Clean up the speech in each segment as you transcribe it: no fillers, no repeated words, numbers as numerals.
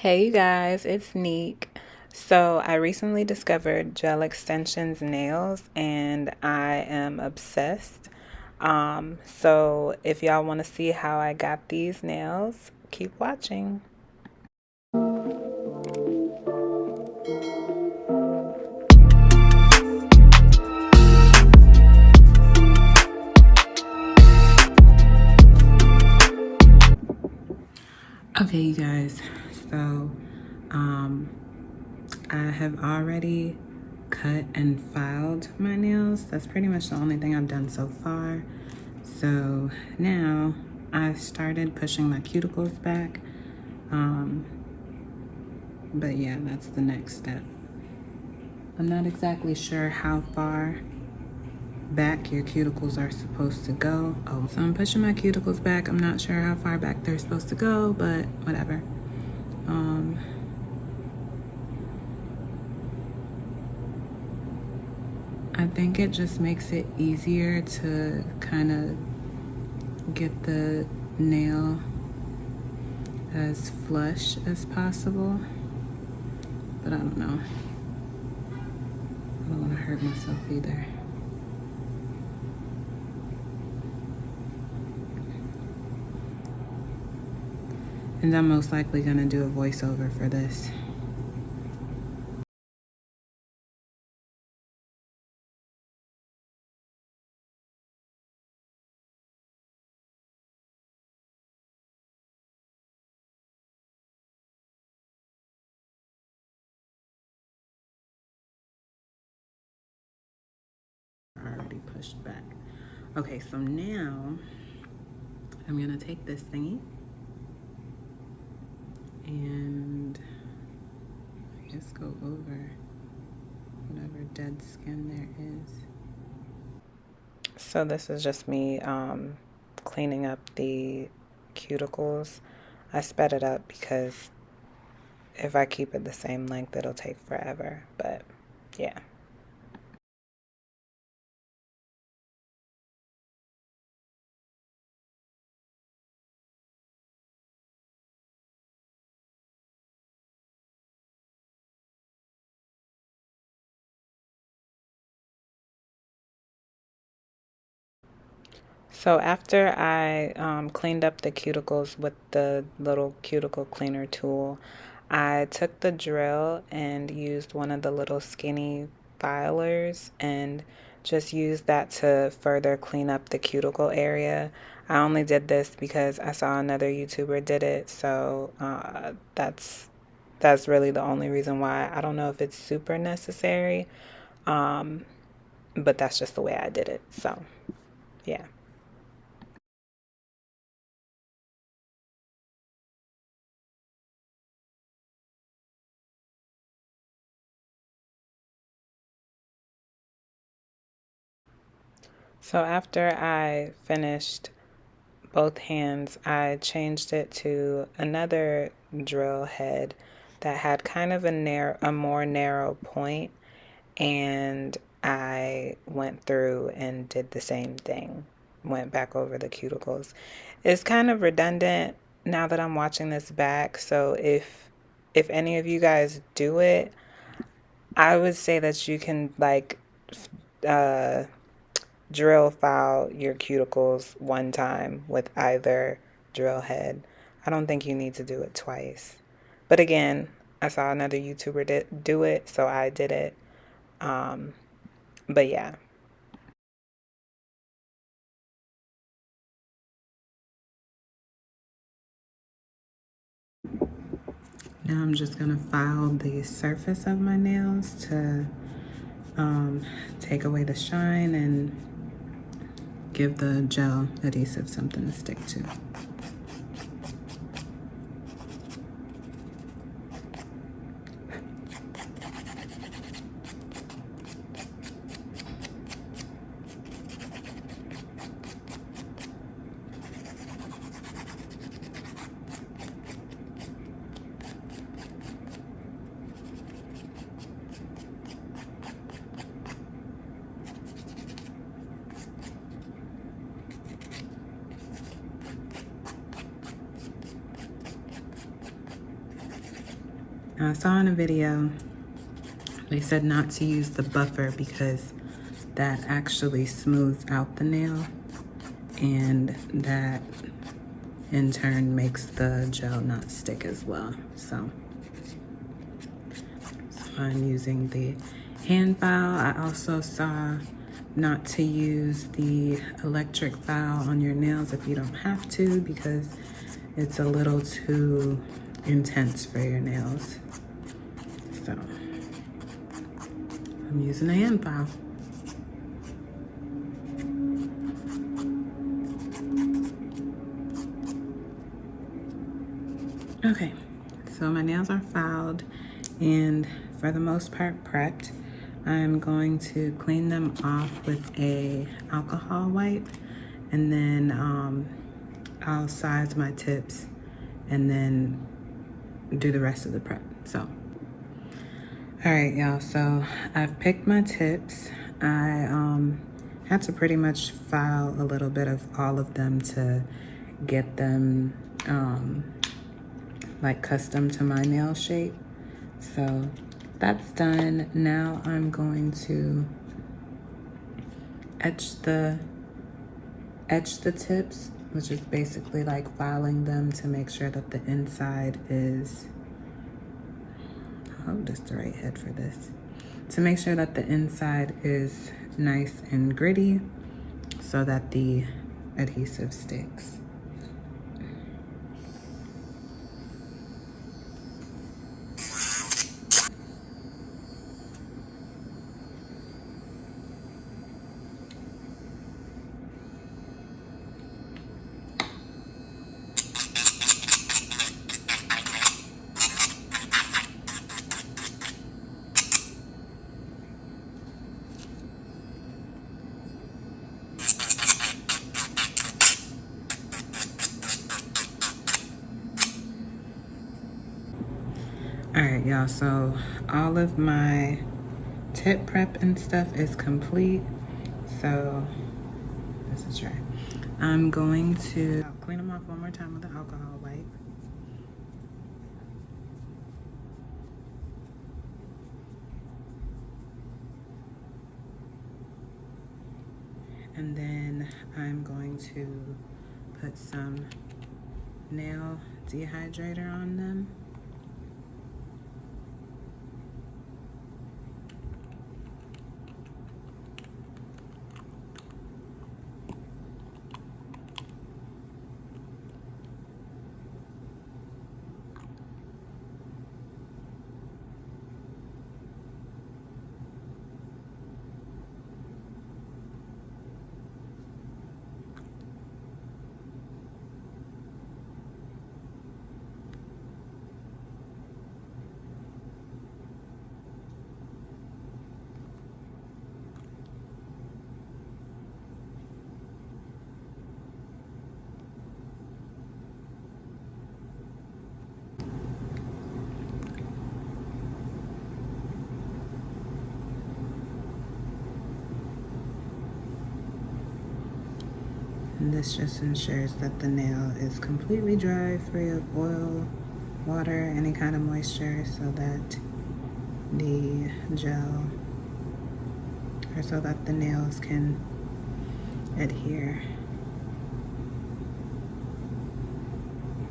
Hey you guys, it's Neek. So I recently discovered gel extensions nails and I am obsessed. So if y'all want to see how I got these nails, keep watching. Okay, you guys. So um I have already cut and filed my nails. That's pretty much the only thing I've done so far. So now I've started pushing my cuticles back. Um, but yeah, that's the next step. I'm not exactly sure how far back your cuticles are supposed to go. Oh, so I'm pushing my cuticles back. I'm not sure how far back they're supposed to go, but whatever. I think it just makes it easier to kind of get the nail as flush as possible. But I don't know. I don't want to hurt myself either. And I'm most likely gonna do a voiceover for this. Already pushed back. Okay, so now I'm gonna take this thingy and just go over whatever dead skin there is. So this is just me cleaning up the cuticles. I sped it up because if I keep it the same length, it'll take forever. But yeah. So after I cleaned up the cuticles with the little cuticle cleaner tool, I took the drill and used one of the little skinny filers and just used that to further clean up the cuticle area. I only did this because I saw another YouTuber did it, so that's really the only reason why. I don't know if it's super necessary, um, but that's just the way I did it. So yeah. So after I finished both hands, I changed it to another drill head that had kind of a more narrow point, and I went through and did the same thing. Went back over the cuticles. It's kind of redundant now that I'm watching this back, so if any of you guys do it, I would say that you can like uh drill file your cuticles one time with either drill head. I don't think you need to do it twice. But again, I saw another YouTuber do it, so I did it. Um, but yeah. Now I'm just gonna file the surface of my nails to take away the shine and give the gel adhesive something to stick to. Now, I saw in a video, they said not to use the buffer because that actually smooths out the nail, and that in turn makes the gel not stick as well. So I'm using the hand file. I also saw not to use the electric file on your nails if you don't have to, because it's a little too intense for your nails. So I'm using a hand file. Okay, so my nails are filed and for the most part prepped. I'm going to clean them off with a alcohol wipe, and then I'll size my tips and then do the rest of the prep. So, all right, y'all, so I've picked my tips. I had to pretty much file a little bit of all of them to get them like custom to my nail shape. So that's done. Now I'm going to etch the tips, which is basically like filing them to make sure that the inside is, I hope that's the right head for this, to make sure that the inside is nice and gritty so that the adhesive sticks. All right, y'all, so all of my tip prep and stuff is complete. So this is right. I'm going to clean them off one more time with the alcohol wipe. And then I'm going to put some nail dehydrator on them. And this just ensures that the nail is completely dry, free of oil, water, any kind of moisture, so that the gel, or so that the nails can adhere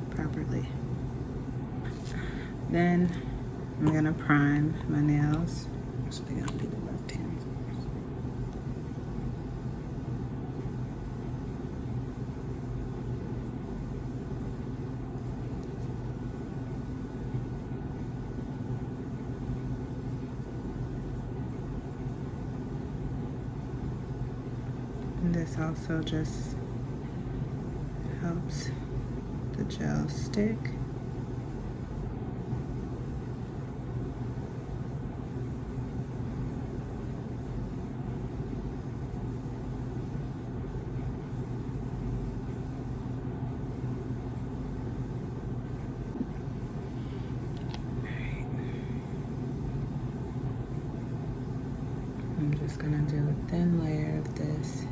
properly. Then I'm gonna prime my nails. Actually, I'll do the left hand. And this also just helps the gel stick. I'm just gonna do a thin layer of this.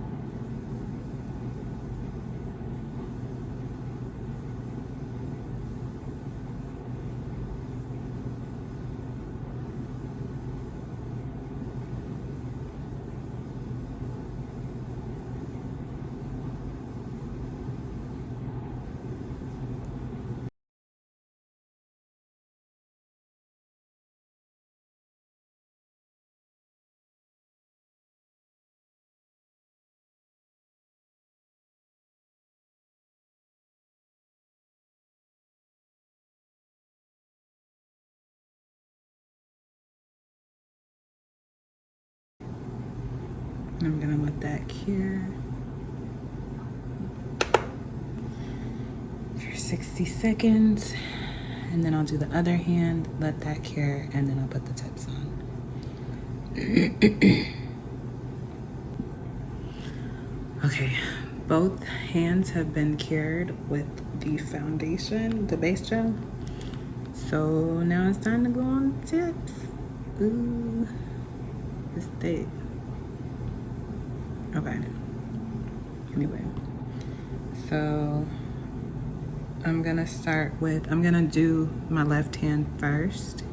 I'm gonna let that cure for 60 seconds. And then I'll do the other hand, let that cure, and then I'll put the tips on. Okay, both hands have been cured with the foundation, the base gel. So now it's time to go on the tips. Ooh, it's thick. Okay, anyway, so I'm gonna do my left hand first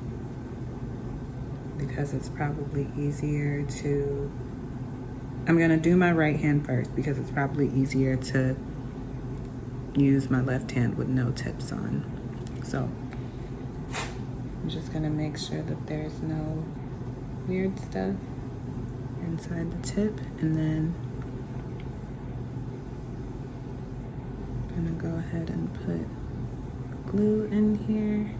because it's probably easier to, I'm gonna do my right hand first because it's probably easier to use my left hand with no tips on. So I'm just gonna make sure that there's no weird stuff inside the tip, and then I'm gonna go ahead and put glue in here.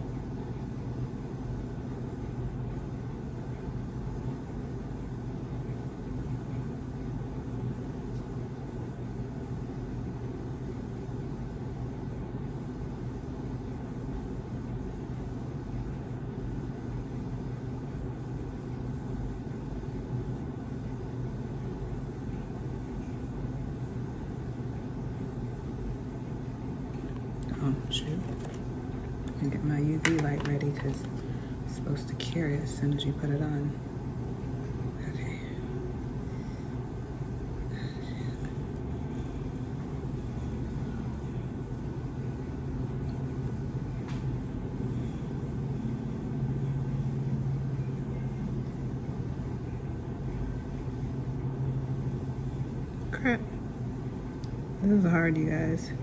Oh, shoot. And get my UV light ready because it's supposed to cure it as soon as you put it on. Okay. Crap. This is hard, you guys.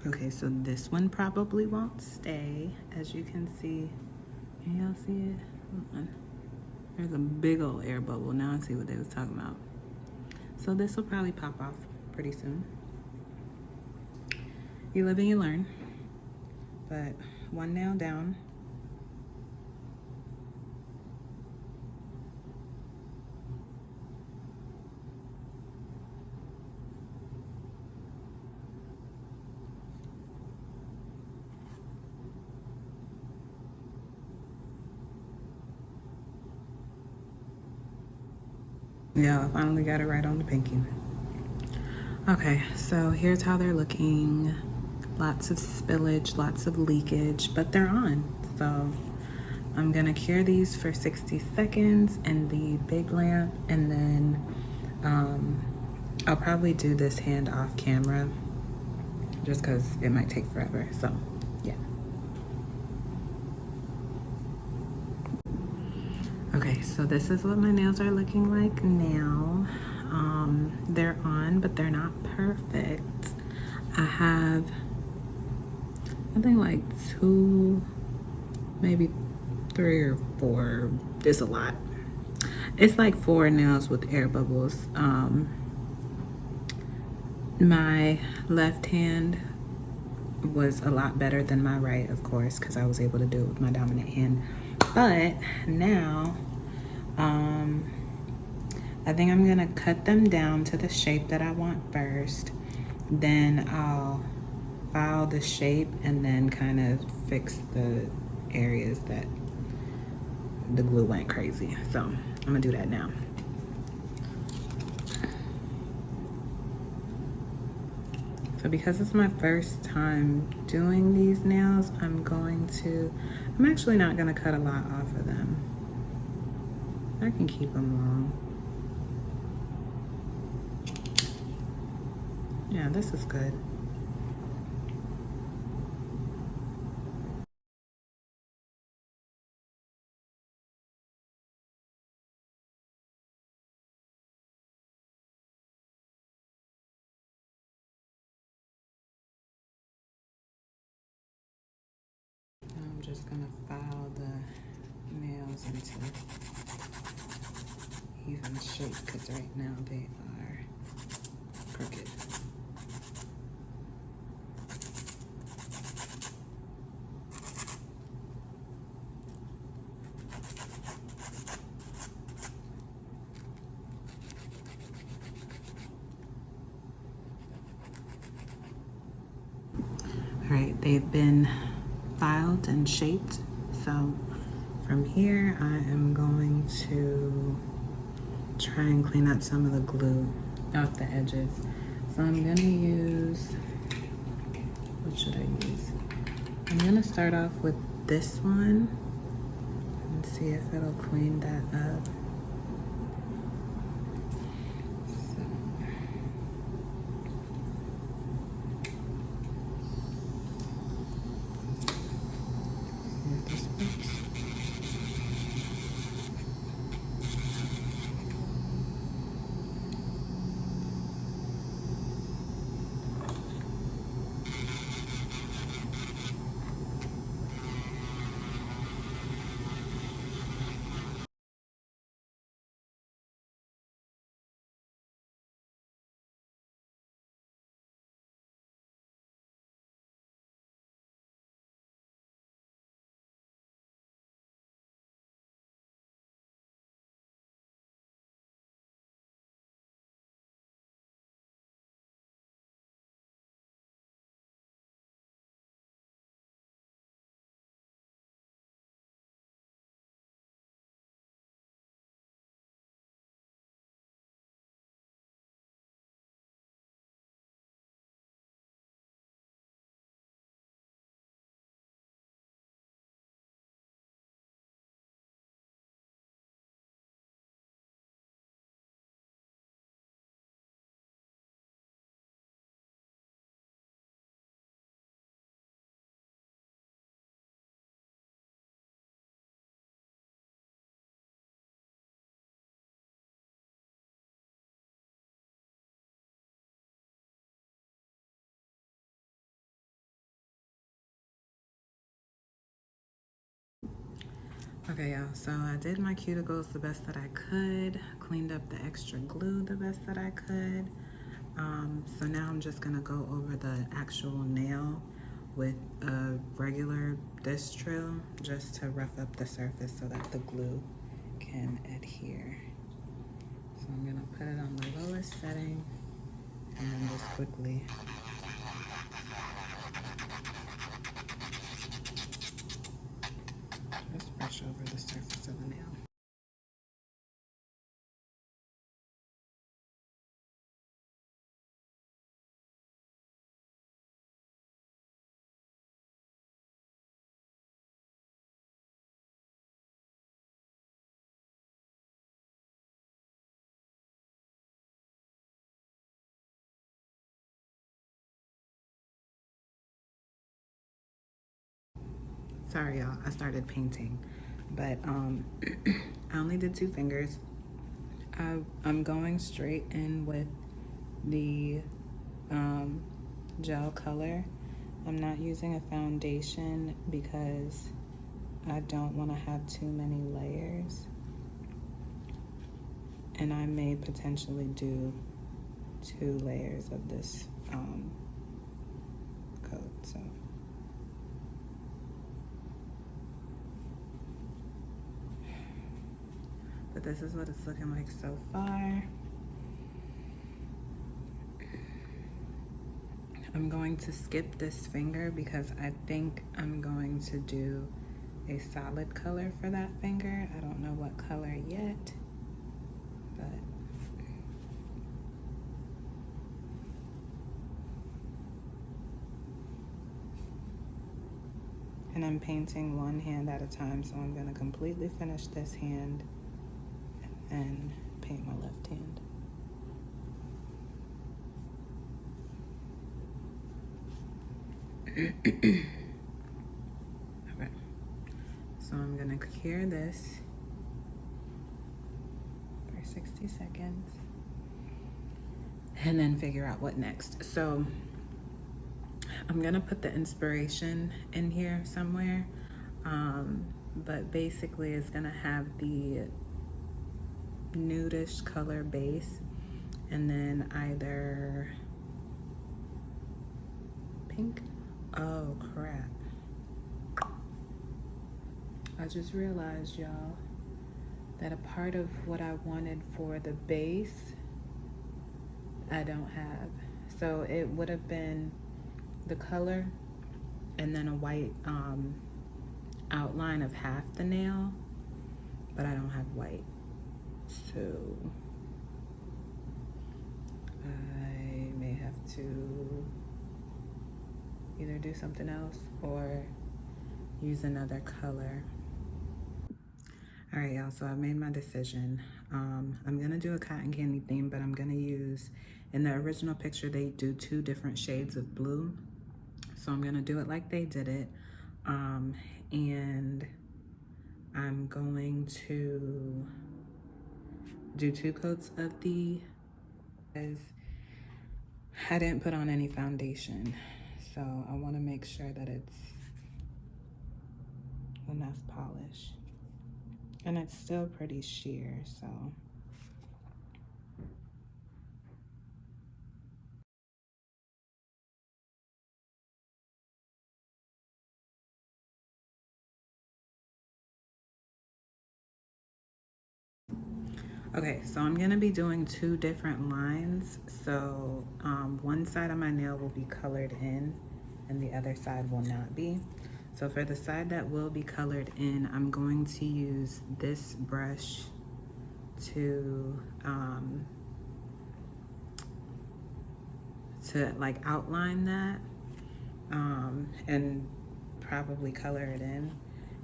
Okay, so this one probably won't stay, as you can see. Can y'all see it? Hold on. There's a big old air bubble. Now I see what they was talking about. So this will probably pop off pretty soon. You live and you learn. But one nail down. Yeah, I finally got it right on the pinky. Okay, so here's how they're looking. Lots of spillage, lots of leakage, but they're on. So I'm gonna cure these for 60 seconds in the big lamp, and then I'll probably do this hand off camera just because it might take forever. So yeah. Okay, so this is what my nails are looking like now. They're on, but they're not perfect. I have, I think like 2, maybe 3 or 4. It's a lot. It's like 4 nails with air bubbles. My left hand was a lot better than my right, of course, because I was able to do it with my dominant hand. But now, I think I'm gonna cut them down to the shape that I want first. Then I'll file the shape and then kind of fix the areas that the glue went crazy. So I'm gonna do that now. So because it's my first time doing these nails, I'm actually not gonna cut a lot off of them. I can keep them long. Yeah, this is good. I'm just gonna file the nails into even shape because right now they are crooked. All right, they've been filed and shaped. So from here, I am going to try and clean up some of the glue off the edges. So I'm gonna use, what should I use? I'm gonna start off with this one and see if it'll clean that up. Okay, y'all, so I did my cuticles the best that I could, cleaned up the extra glue the best that I could. So now I'm just gonna go over the actual nail with a regular disc drill just to rough up the surface so that the glue can adhere. So I'm gonna put it on the lowest setting and then just quickly just brush over the surface of the nail. Sorry, y'all, I started painting, but I only did 2 fingers. I'm going straight in with the gel color. I'm not using a foundation because I don't want to have too many layers. And I may potentially do 2 layers of this coat, so. But this is what it's looking like so far. I'm going to skip this finger because I think I'm going to do a solid color for that finger. I don't know what color yet, but And I'm painting one hand at a time, so I'm gonna completely finish this hand and paint my left hand. Okay. So I'm gonna cure this for 60 seconds and then figure out what next. So I'm gonna put the inspiration in here somewhere, but basically it's gonna have the nudish color base and then either pink. Oh crap. I just realized, y'all, that a part of what I wanted for the base, I don't have. So it would have been the color and then a white outline of half the nail, but I don't have white. So I may have to either do something else or use another color. All right, y'all, so I made my decision. I'm gonna do a cotton candy theme, but I'm gonna use, in the original picture, they do 2 different shades of blue. So I'm gonna do it like they did it. And I'm going to do 2 coats of the, I didn't put on any foundation. So I wanna make sure that it's enough polish. And it's still pretty sheer, so. Okay, so I'm gonna be doing 2 different lines. So one side of my nail will be colored in and the other side will not be. So for the side that will be colored in, I'm going to use this brush to like outline that and probably color it in.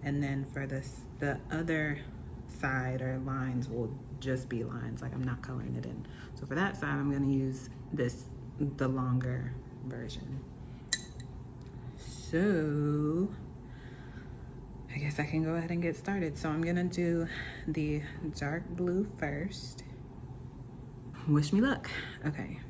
And then for this, the other side or lines will just be lines, like I'm not coloring it in. So for that side, I'm gonna use this, the longer version. So I guess I can go ahead and get started. So I'm gonna do the dark blue first. Wish me luck. Okay.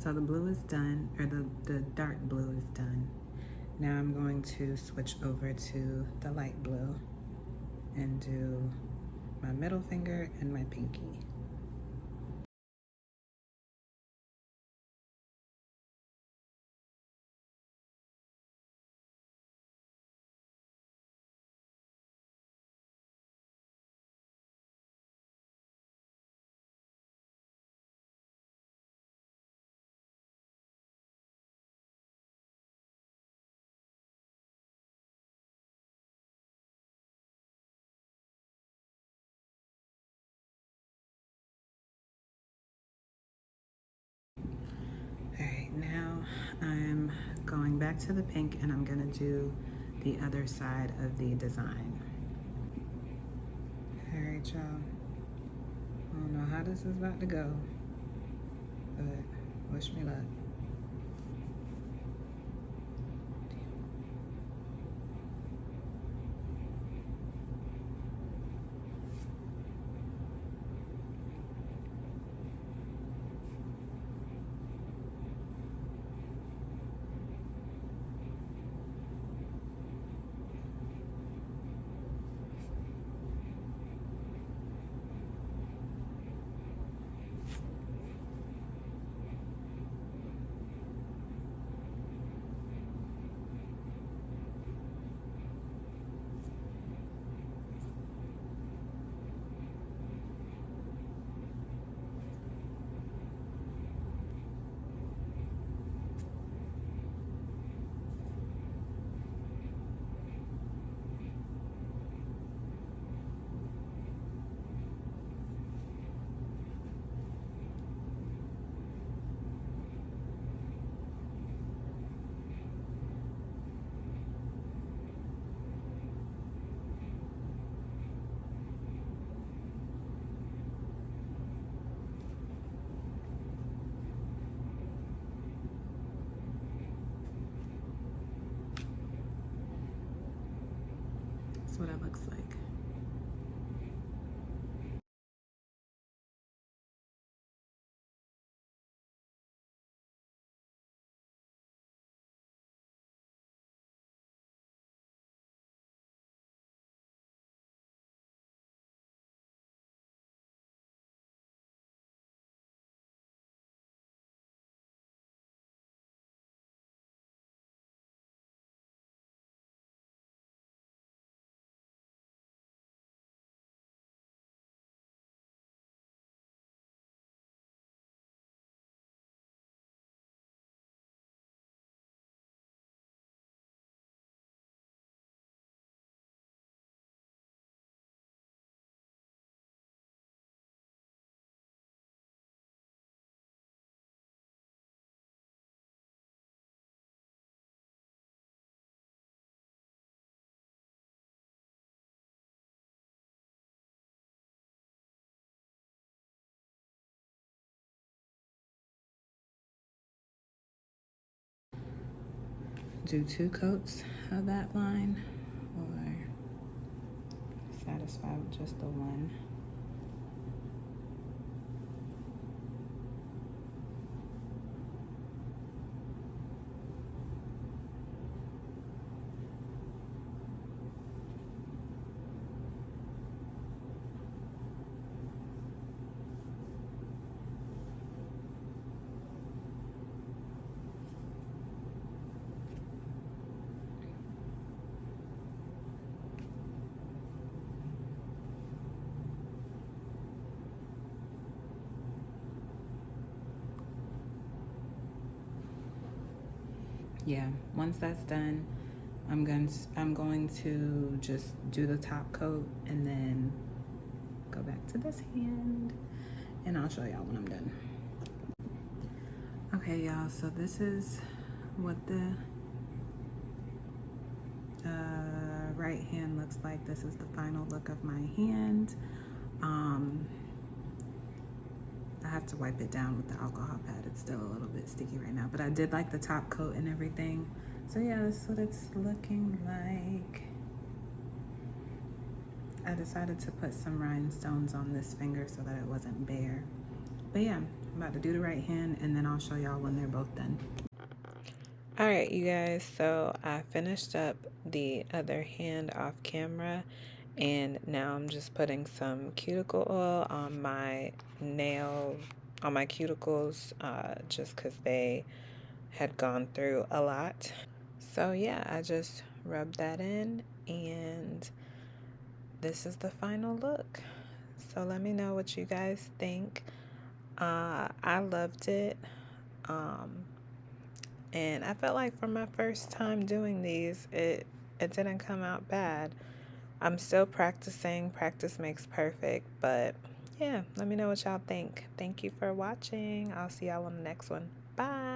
So the blue is done, or the dark blue is done. Now I'm going to switch over to the light blue and do my middle finger and my pinky. All right, now I'm going back to the pink and I'm gonna do the other side of the design. All right, y'all. I don't know how this is about to go, but wish me luck. That's what it looks like. Do 2 coats of that line or satisfy with just the one. Yeah, once that's done, I'm going to just do the top coat and then go back to this hand and I'll show y'all when I'm done. Okay, y'all, so this is what the right hand looks like. This is the final look of my hand. I have to wipe it down with the alcohol pad. It's still a little bit sticky right now, but I did like the top coat and everything. So yeah, that's what it's looking like. I decided to put some rhinestones on this finger so that it wasn't bare. But yeah, I'm about to do the right hand, and then I'll show y'all when they're both done. All right, you guys, so I finished up the other hand off camera, and now I'm just putting some cuticle oil on my cuticles, just because they had gone through a lot. So yeah, I just rubbed that in, and this is the final look. So let me know what you guys think. I loved it. And I felt like for my first time doing these, it didn't come out bad. I'm still practicing. Practice makes perfect. But yeah, let me know what y'all think. Thank you for watching. I'll see y'all on the next one. Bye.